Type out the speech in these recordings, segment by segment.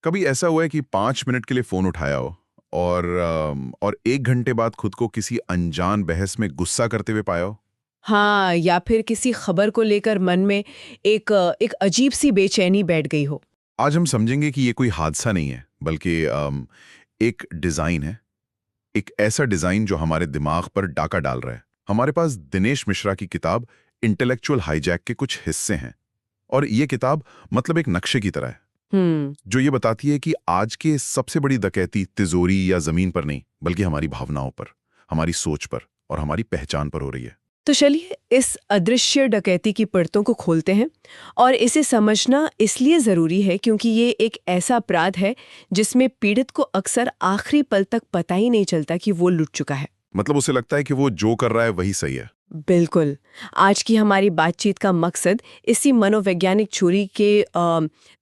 कभी ऐसा हुआ है कि 5 मिनट के लिए फोन उठाया हो और 1 घंटे बाद खुद को किसी अनजान बहस में गुस्सा करते हुए पाया हो? हाँ, या फिर किसी खबर को लेकर मन में एक अजीब सी बेचैनी बैठ गई हो। आज हम समझेंगे कि ये कोई हादसा नहीं है, बल्कि एक डिजाइन है। एक ऐसा डिजाइन जो हमारे दिमाग पर डाका डाल रहा है। हमारे पास दिनेश मिश्रा की किताब इंटेलेक्चुअल हाईजैक के कुछ हिस्से हैं, और ये किताब मतलब एक नक्शे की तरह है जो ये बताती है कि आज के सबसे बड़ी डकैती तिजोरी या जमीन पर नहीं, बल्कि हमारी भावनाओं पर, हमारी सोच पर और हमारी पहचान पर हो रही है। तो चलिए इस अदृश्य डकैती की परतों को खोलते हैं। और इसे समझना इसलिए ज़रूरी है क्योंकि ये एक ऐसा अपराध है जिसमें पीड़ित को अक्सर आखिरी पल तक पता ही नहीं चलता कि वो लुट चुका है। मतलब उसे लगता है कि वो जो कर रहा है वही सही है। बिल्कुल। आज की हमारी बातचीत का मकसद इसी मनोवैज्ञानिक चोरी के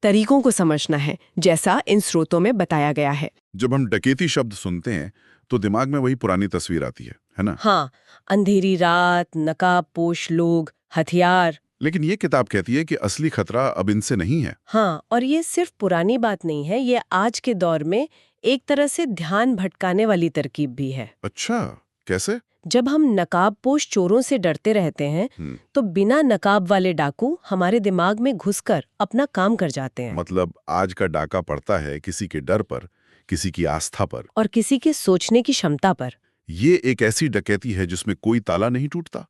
तरीकों को समझना है, जैसा इन स्रोतों में बताया गया है। जब हम डकैती शब्द सुनते हैं तो दिमाग में वही पुरानी तस्वीर आती है ना? हाँ, अंधेरी रात, नकाबपोश लोग, हथियार। लेकिन ये किताब कहती है कि असली खतरा अब इनसे नहीं है। हाँ, और ये सिर्फ पुरानी बात नहीं है, ये आज के दौर में एक तरह से ध्यान भटकाने वाली तरकीब भी है। अच्छा, कैसे? जब हम नकाबपोश चोरों से डरते रहते हैं तो बिना नकाब वाले डाकू हमारे दिमाग में घुसकर अपना काम कर जाते हैं। मतलब आज का डाका पड़ता है किसी के डर पर, किसी की आस्था पर, और किसी के सोचने की क्षमता पर। ये एक ऐसी डकैती है जिसमें कोई ताला नहीं टूटता,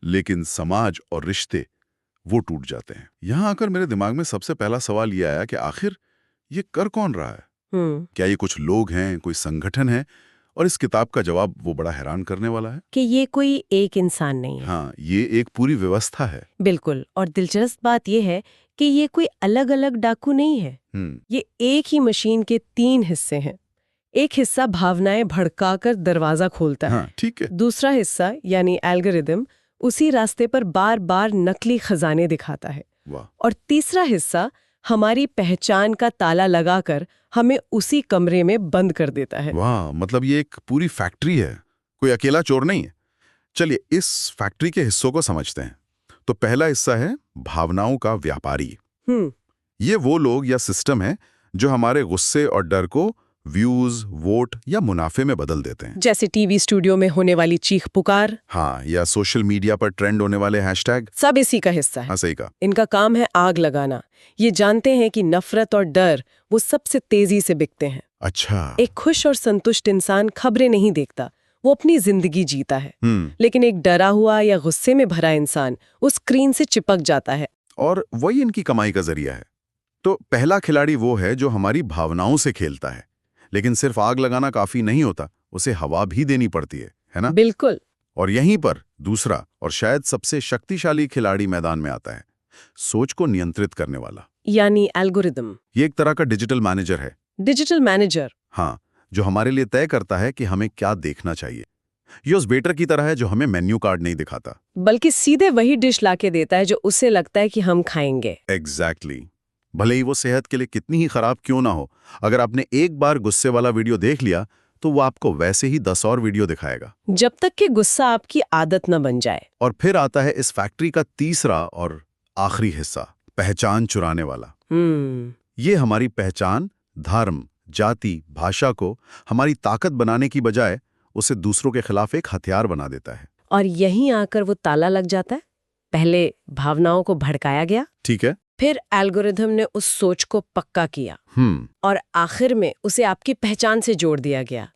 लेकिन समाज और रिश्ते वो टूट जाते हैं। यहाँ आकर मेरे दिमाग में सबसे पहला सवाल ये आया कि आखिर ये कर कौन रहा है? क्या ये कुछ लोग हैं, कोई संगठन है? और इस किताब का जवाब वो बड़ा हैरान करने वाला है कि ये कोई एक इंसान नहीं है। हाँ, ये एक पूरी व्यवस्था है। बिल्कुल। और दिलचस्प बात यह है कि ये कोई अलग अलग डाकू नहीं है। ये एक ही मशीन के 3 हिस्से हैं। एक हिस्सा भावनाएं भड़काकर दरवाजा खोलता है। हाँ, ठीक है। दूसरा हिस्सा यानी एल्गोरिदम उसी रास्ते पर बार बार नकली खजाने दिखाता है। वाह। और तीसरा हिस्सा हमारी पहचान का ताला लगाकर हमें उसी कमरे में बंद कर देता है। वाह, मतलब ये एक पूरी फैक्ट्री है, कोई अकेला चोर नहीं है। चलिए इस फैक्ट्री के हिस्सों को समझते हैं। तो पहला हिस्सा है भावनाओं का व्यापारी। ये वो लोग या सिस्टम है जो हमारे गुस्से और डर को व्यूज, वोट या मुनाफे में बदल देते हैं। जैसे टीवी स्टूडियो में होने वाली चीख पुकार। हाँ, या सोशल मीडिया पर ट्रेंड होने वाले हैशटैग। सब इसी का हिस्सा है। हाँ, सही कहा। इनका काम है आग लगाना। ये जानते हैं कि नफरत और डर वो सबसे तेजी से बिकते हैं। अच्छा। एक खुश और संतुष्ट इंसान खबरें नहीं देखता, वो अपनी जिंदगी जीता है। लेकिन एक डरा हुआ या गुस्से में भरा इंसान उस स्क्रीन से चिपक जाता है। और वही इनकी कमाई का जरिया है। तो पहला खिलाड़ी वो है जो हमारी भावनाओं से खेलता है। लेकिन सिर्फ आग लगाना काफी नहीं होता, उसे हवा भी देनी पड़ती है ना? बिल्कुल। और यहीं पर दूसरा और शायद सबसे शक्तिशाली खिलाड़ी मैदान में आता है, सोच को नियंत्रित करने वाला, यानी एल्गोरिदम। ये एक तरह का डिजिटल मैनेजर है। Digital manager. हाँ, जो हमारे लिए तय करता है कि हमें क्या देखना चाहिए। ये उस वेटर की तरह है जो हमें मेन्यू कार्ड नहीं दिखाता, बल्कि सीधे वही डिश लाके देता है जो उसे लगता है कि हम खाएंगे। एग्जैक्टली। भले ही वो सेहत के लिए कितनी ही खराब क्यों ना हो, अगर आपने एक बार गुस्से वाला वीडियो देख लिया तो वो आपको वैसे ही 10 और वीडियो दिखाएगा, जब तक कि गुस्सा आपकी आदत न बन जाए। और फिर आता है इस फैक्ट्री का तीसरा और आखिरी हिस्सा, पहचान चुराने वाला। ये हमारी पहचान, धर्म, जाति, भाषा को हमारी ताकत बनाने की बजाय उसे दूसरों के खिलाफ एक हथियार बना देता है। और यहीं आकर वो ताला लग जाता है। पहले भावनाओं को भड़काया गया, ठीक है, फिर एल्गोरिथम ने उस सोच को पक्का किया, और आखिर में उसे आपकी पहचान से जोड़ दिया गया।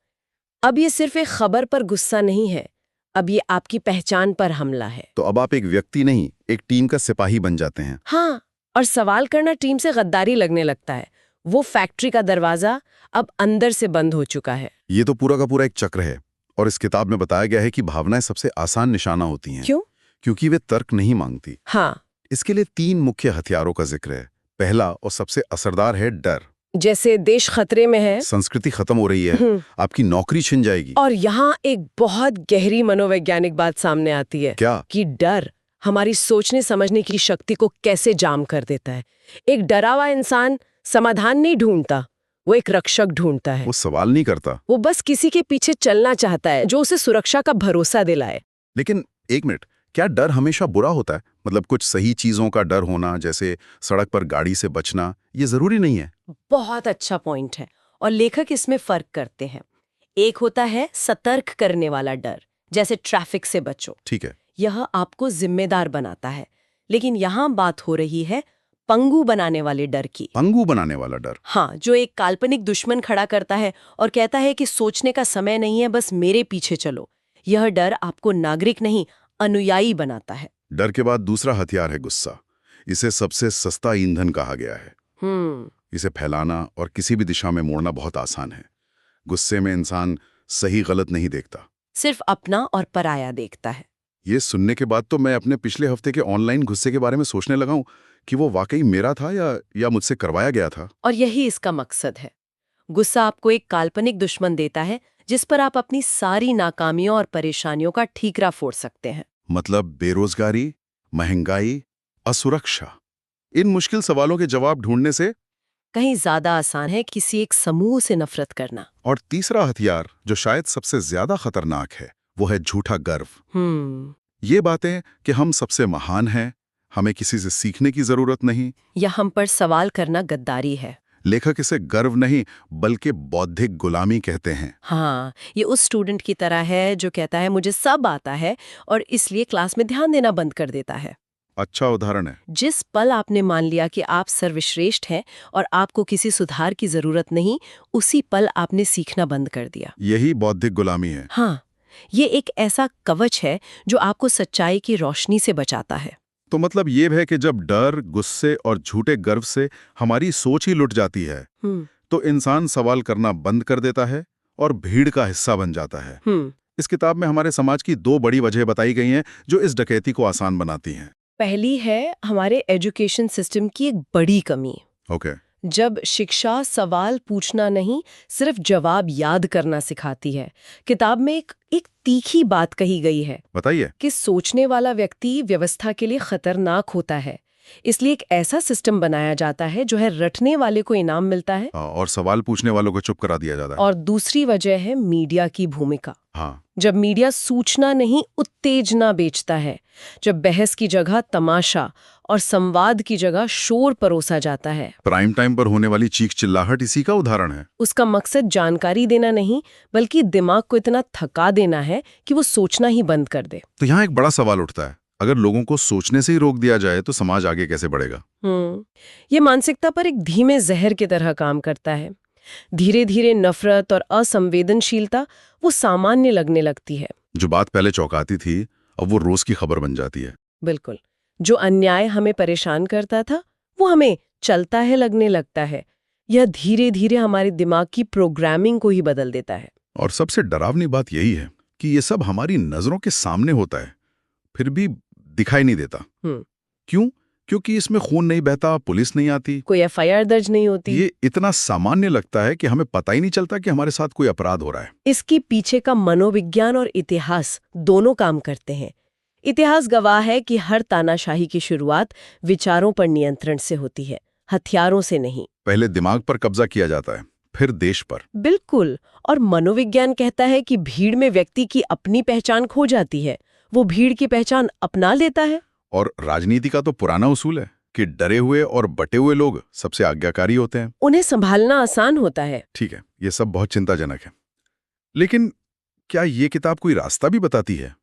अब ये सिर्फ एक खबर पर गुस्सा नहीं है, अब ये आपकी पहचान पर हमला है। तो अब आप एक व्यक्ति नहीं, एक टीम का सिपाही बन जाते हैं। हाँ, और सवाल करना टीम से गद्दारी लगने लगता है। वो फैक्ट्री का दरवाजा अब अंदर से बंद हो चुका है। ये तो पूरा का पूरा एक चक्र है। और इस किताब में बताया गया है कि भावनाएं सबसे आसान निशाना होती हैं। क्यों? क्योंकि वे तर्क नहीं मांगती। हाँ। इसके लिए 3 मुख्य हथियारों का जिक्र है। पहला और सबसे असरदार है डर। जैसे देश खतरे में है, संस्कृति खत्म हो रही है, आपकी नौकरी छिन जाएगी। और यहाँ एक बहुत गहरी मनोवैज्ञानिक बात सामने आती है। क्या? कि डर हमारी सोचने समझने की शक्ति को कैसे जाम कर देता है। एक डरा हुआ इंसान समाधान नहीं ढूंढता, वो एक रक्षक ढूंढता है। वो सवाल नहीं करता, वो बस किसी के पीछे चलना चाहता है जो उसे सुरक्षा का भरोसा दिलाए। लेकिन एक मिनट, क्या डर हमेशा बुरा होता है? मतलब कुछ सही चीजों का डर होना, जैसे सड़क पर गाड़ी से बचना, ये जरूरी नहीं है। बहुत अच्छा पॉइंट है और लेखक इसमें फर्क करते हैं। एक होता है सतर्क करने वाला डर, जैसे ट्रैफिक से बचो, ठीक है। यह आपको जिम्मेदार बनाता है। लेकिन यहाँ बात हो रही है पंगु बनाने वाले डर की। पंगु बनाने वाला डर। हाँ, जो एक काल्पनिक दुश्मन खड़ा करता है और कहता है कि सोचने का समय नहीं है, बस मेरे पीछे चलो। यह डर आपको नागरिक नहीं, अनुयायी बनाता है। डर के बाद दूसरा हथियार है गुस्सा। इसे सबसे सस्ता ईंधन कहा गया है। इसे फैलाना और किसी भी दिशा में मोड़ना बहुत आसान है। गुस्से में इंसान सही गलत नहीं देखता, सिर्फ अपना और पराया देखता है। ये सुनने के बाद तो मैं अपने पिछले हफ्ते के ऑनलाइन गुस्से के बारे में सोचने लगा हूं कि वो वाकई मेरा था या मुझसे करवाया गया था। और यही इसका मकसद है। गुस्सा आपको एक काल्पनिक दुश्मन देता है जिस पर आप अपनी सारी नाकामियों और परेशानियों का ठीकरा फोड़ सकते हैं। मतलब बेरोजगारी, महंगाई, असुरक्षा, इन मुश्किल सवालों के जवाब ढूंढने से कहीं ज्यादा आसान है किसी एक समूह से नफरत करना। और तीसरा हथियार, जो शायद सबसे ज्यादा खतरनाक है, वो है झूठा गर्व। ये बातें कि हम सबसे महान हैं, हमें किसी से सीखने की जरूरत नहीं, या हम पर सवाल करना गद्दारी है। लेखक इसे गर्व नहीं बल्कि बौद्धिक गुलामी कहते हैं। हाँ, ये उस स्टूडेंट की तरह है जो कहता है मुझे सब आता है और इसलिए क्लास में ध्यान देना बंद कर देता है। अच्छा उदाहरण है। जिस पल आपने मान लिया कि आप सर्वश्रेष्ठ हैं और आपको किसी सुधार की जरूरत नहीं, उसी पल आपने सीखना बंद कर दिया। यही बौद्धिक गुलामी है। हाँ, ये एक ऐसा कवच है जो आपको सच्चाई की रोशनी से बचाता है। तो मतलब ये है कि जब डर, गुस्से और झूठे गर्व से हमारी सोच ही लुट जाती है, तो इंसान सवाल करना बंद कर देता है और भीड़ का हिस्सा बन जाता है। इस किताब में हमारे समाज की 2 बड़ी वजह बताई गई हैं जो इस डकैती को आसान बनाती हैं। पहली है हमारे एजुकेशन सिस्टम की एक बड़ी कमी। ओके। जब शिक्षा सवाल पूछना नहीं, सिर्फ जवाब याद करना सिखाती है। किताब में एक तीखी बात कही गई है। बताइए। कि सोचने वाला व्यक्ति व्यवस्था के लिए खतरनाक होता है, इसलिए एक ऐसा सिस्टम बनाया जाता है जो है रटने वाले को इनाम मिलता है और सवाल पूछने वालों को चुप करा दिया जाता है। और दूसरी वजह है मीडिया की भूमिका। हाँ। जब मीडिया सूचना नहीं उत्तेजना बेचता है, जब बहस की जगह तमाशा और संवाद की जगह शोर परोसा जाता है। प्राइम टाइम पर होने वाली चीख चिल्लाहट इसी का उदाहरण है। उसका मकसद जानकारी देना नहीं, बल्कि दिमाग को इतना थका देना है कि वो सोचना ही बंद कर दे। तो यहाँ एक बड़ा सवाल उठता है, अगर लोगों को सोचने से ही रोक दिया जाए तो समाज आगे कैसे बढ़ेगा? ये मानसिकता पर एक धीमे जहर की तरह काम करता है। धीरे धीरे नफरत और असंवेदनशीलता वो सामान्य लगने लगती है। जो बात पहले चौंकाती थी, अब वो रोज की खबर बन जाती है। बिल्कुल। जो अन्याय हमें परेशान करता था, वो हमें चलता है लगने लगता है। यह धीरे धीरे हमारे दिमाग की प्रोग्रामिंग को ही बदल देता है। और सबसे डरावनी बात यही है कि ये सब हमारी नजरों के सामने होता है, फिर भी दिखाई नहीं देता। क्यों? क्योंकि इसमें खून नहीं बहता, पुलिस नहीं आती, कोई FIR दर्ज नहीं होती। ये इतना सामान्य लगता है कि हमें पता ही नहीं चलता कि हमारे साथ कोई अपराध हो रहा है। इसके पीछे का मनोविज्ञान और इतिहास दोनों काम करते हैं। इतिहास गवाह है कि हर तानाशाही की शुरुआत विचारों पर नियंत्रण से होती है, हथियारों से नहीं। पहले दिमाग पर कब्जा किया जाता है, फिर देश पर। बिल्कुल। और मनोविज्ञान कहता है कि भीड़ में व्यक्ति की अपनी पहचान खो जाती है, वो भीड़ की पहचान अपना लेता है। और राजनीति का तो पुराना उसूल है कि डरे हुए और बटे हुए लोग सबसे आज्ञाकारी होते हैं, उन्हें संभालना आसान होता है। ठीक है, ये सब बहुत चिंताजनक है। लेकिन क्या ये किताब कोई रास्ता भी बताती है,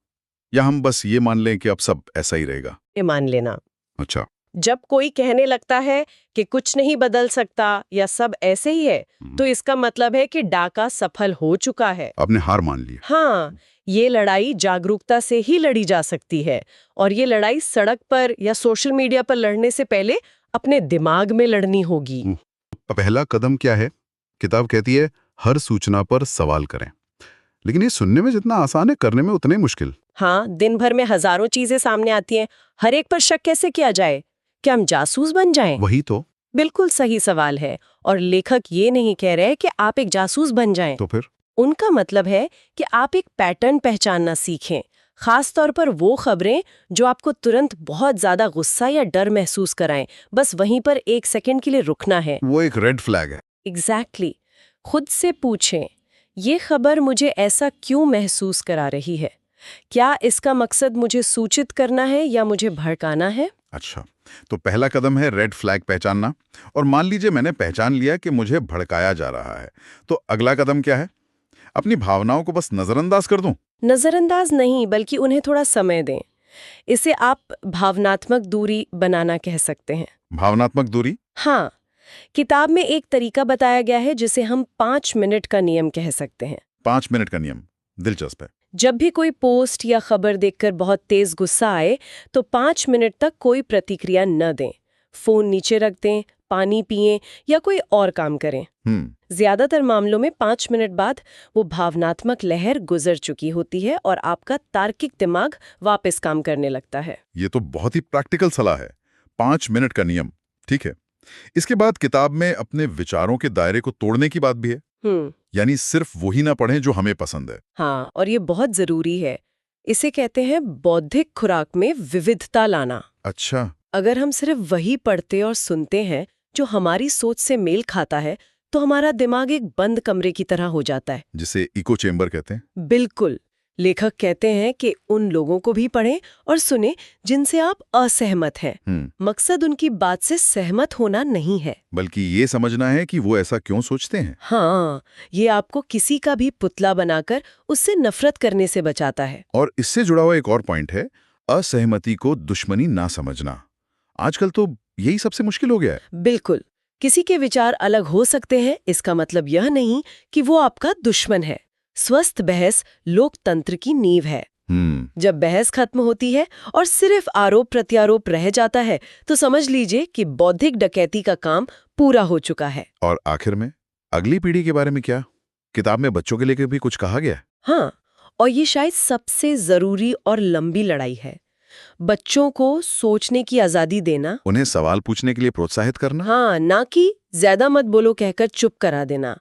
या हम बस ये मान लें कि अब सब ऐसा ही रहेगा? ये मान लेना। अच्छा। जब कोई कहने लगता है कि कुछ नहीं बदल सकता या सब ऐसे ही है, तो इसका मतलब है कि डाका सफल हो चुका है, आपने हार मान ली। हाँ, ये लड़ाई जागरूकता से ही लड़ी जा सकती है। और ये लड़ाई सड़क पर या सोशल मीडिया पर लड़ने से पहले अपने दिमाग में लड़नी होगी। पहला कदम क्या है? किताब कहती है हर सूचना पर सवाल करें, लेकिन ये सुनने में जितना आसान है, करने में उतना ही मुश्किल। हाँ, दिन भर में हजारों चीजें सामने आती हैं, हर एक पर शक कैसे किया जाए? क्या हम जासूस बन जाएं? वही तो। बिल्कुल सही सवाल है। और लेखक ये नहीं कह रहे कि आप एक जासूस बन जाएं। तो फिर उनका मतलब है कि आप एक पैटर्न पहचानना सीखें, खास तौर पर वो खबरें जो आपको तुरंत बहुत ज्यादा गुस्सा या डर महसूस कराएं। बस वहीं पर 1 सेकंड के लिए रुकना है। वो एक रेड फ्लैग है। एग्जैक्टली। खुद से पूछें, ये खबर मुझे ऐसा क्यों महसूस करा रही है? क्या इसका मकसद मुझे सूचित करना है या मुझे भड़काना है? अच्छा, तो पहला कदम है रेड फ्लैग पहचानना। और मान लीजिए मैंने पहचान लिया कि मुझे भड़काया जा रहा है, तो अगला कदम क्या है? अपनी भावनाओं को बस नजरअंदाज कर दूं? नजरअंदाज नहीं, बल्कि उन्हें थोड़ा समय दें। इसे आप भावनात्मक दूरी बनाना कह सकते हैं। भावनात्मक दूरी? हाँ, किताब में एक तरीका बताया गया है जिसे हम 5 मिनट का नियम कह सकते हैं। 5 मिनट का नियम दिलचस्प है। जब भी कोई पोस्ट या खबर देखकर बहुत तेज गुस्सा आए, तो 5 मिनट तक कोई प्रतिक्रिया न दें। फोन नीचे रख दें, पानी पिएं या कोई और काम करें। ज्यादातर मामलों में 5 मिनट बाद वो भावनात्मक लहर गुजर चुकी होती है और आपका तार्किक दिमाग वापस काम करने लगता है। ये तो बहुत ही प्रैक्टिकल सलाह है। 5 मिनट का नियम, ठीक है। इसके बाद किताब में अपने विचारों के दायरे को तोड़ने की बात भी है। यानी सिर्फ वही ना पढ़ें जो हमें पसंद है। हाँ, और ये बहुत जरूरी है। इसे कहते हैं बौद्धिक खुराक में विविधता लाना। अच्छा। अगर हम सिर्फ वही पढ़ते और सुनते हैं जो हमारी सोच से मेल खाता है, तो हमारा दिमाग एक बंद कमरे की तरह हो जाता है, जिसे इको चेम्बर कहते हैं। बिल्कुल। लेखक कहते हैं कि उन लोगों को भी पढ़ें और सुने जिनसे आप असहमत हैं। मकसद उनकी बात से सहमत होना नहीं है, बल्कि ये समझना है कि वो ऐसा क्यों सोचते हैं। हाँ, ये आपको किसी का भी पुतला बनाकर उससे नफरत करने से बचाता है। और इससे जुड़ा हुआ एक और पॉइंट है, असहमति को दुश्मनी ना समझना। आजकल तो यही सबसे मुश्किल हो गया है। बिल्कुल। किसी के विचार अलग हो सकते हैं, इसका मतलब यह नहीं कि वो आपका दुश्मन है। स्वस्थ बहस लोकतंत्र की नींव है। जब बहस खत्म होती है और सिर्फ आरोप प्रत्यारोप रह जाता है, तो समझ लीजिए कि बौद्धिक डकैती का काम पूरा हो चुका है। और आखिर में अगली पीढ़ी के बारे में क्या? किताब में बच्चों के लिए भी कुछ कहा गया है? हाँ, और ये शायद सबसे जरूरी और लंबी लड़ाई है। बच्चों को सोचने की आजादी देना, उन्हें सवाल पूछने के लिए प्रोत्साहित करना। हाँ, ना कि ज्यादा मत बोलो कहकर चुप करा देना।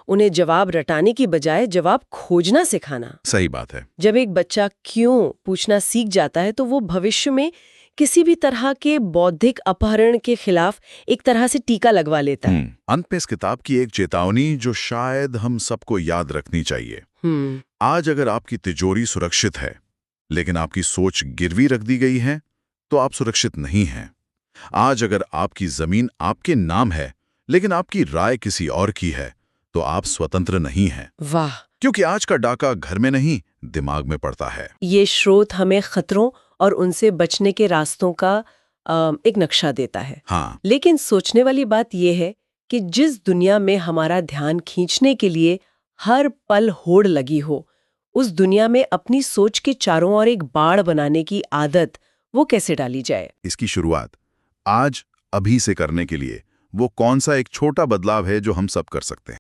उन्हें जवाब रटाने की बजाय जवाब खोजना सिखाना। सही बात है। जब एक बच्चा क्यों पूछना सीख जाता है, तो वो भविष्य में किसी भी तरह के बौद्धिक अपहरण के खिलाफ एक तरह से टीका लगवा लेता है। अंत में इस किताब की एक चेतावनी जो शायद हम सबको याद रखनी चाहिए। आज अगर आपकी तिजोरी सुरक्षित है, लेकिन आपकी सोच गिरवी रख दी गई है, तो आप सुरक्षित नहीं हैं। आज अगर आपकी जमीन आपके नाम है, लेकिन आपकी राय किसी और की है, तो आप स्वतंत्र नहीं हैं। वाह! क्योंकि आज का डाका घर में नहीं, दिमाग में पड़ता है। ये स्रोत हमें खतरों और उनसे बचने के रास्तों का एक नक्शा देता है। हाँ। लेकिन सोचने वाली बात यह है कि जिस दुनिया में हमारा ध्यान खींचने के लिए हर पल होड़ लगी हो, उस दुनिया में अपनी सोच के चारों ओर एक बाड़ बनाने की आदत वो कैसे डाली जाए? इसकी शुरुआत आज अभी से करने के लिए वो कौन सा एक छोटा बदलाव है जो हम सब कर सकते हैं?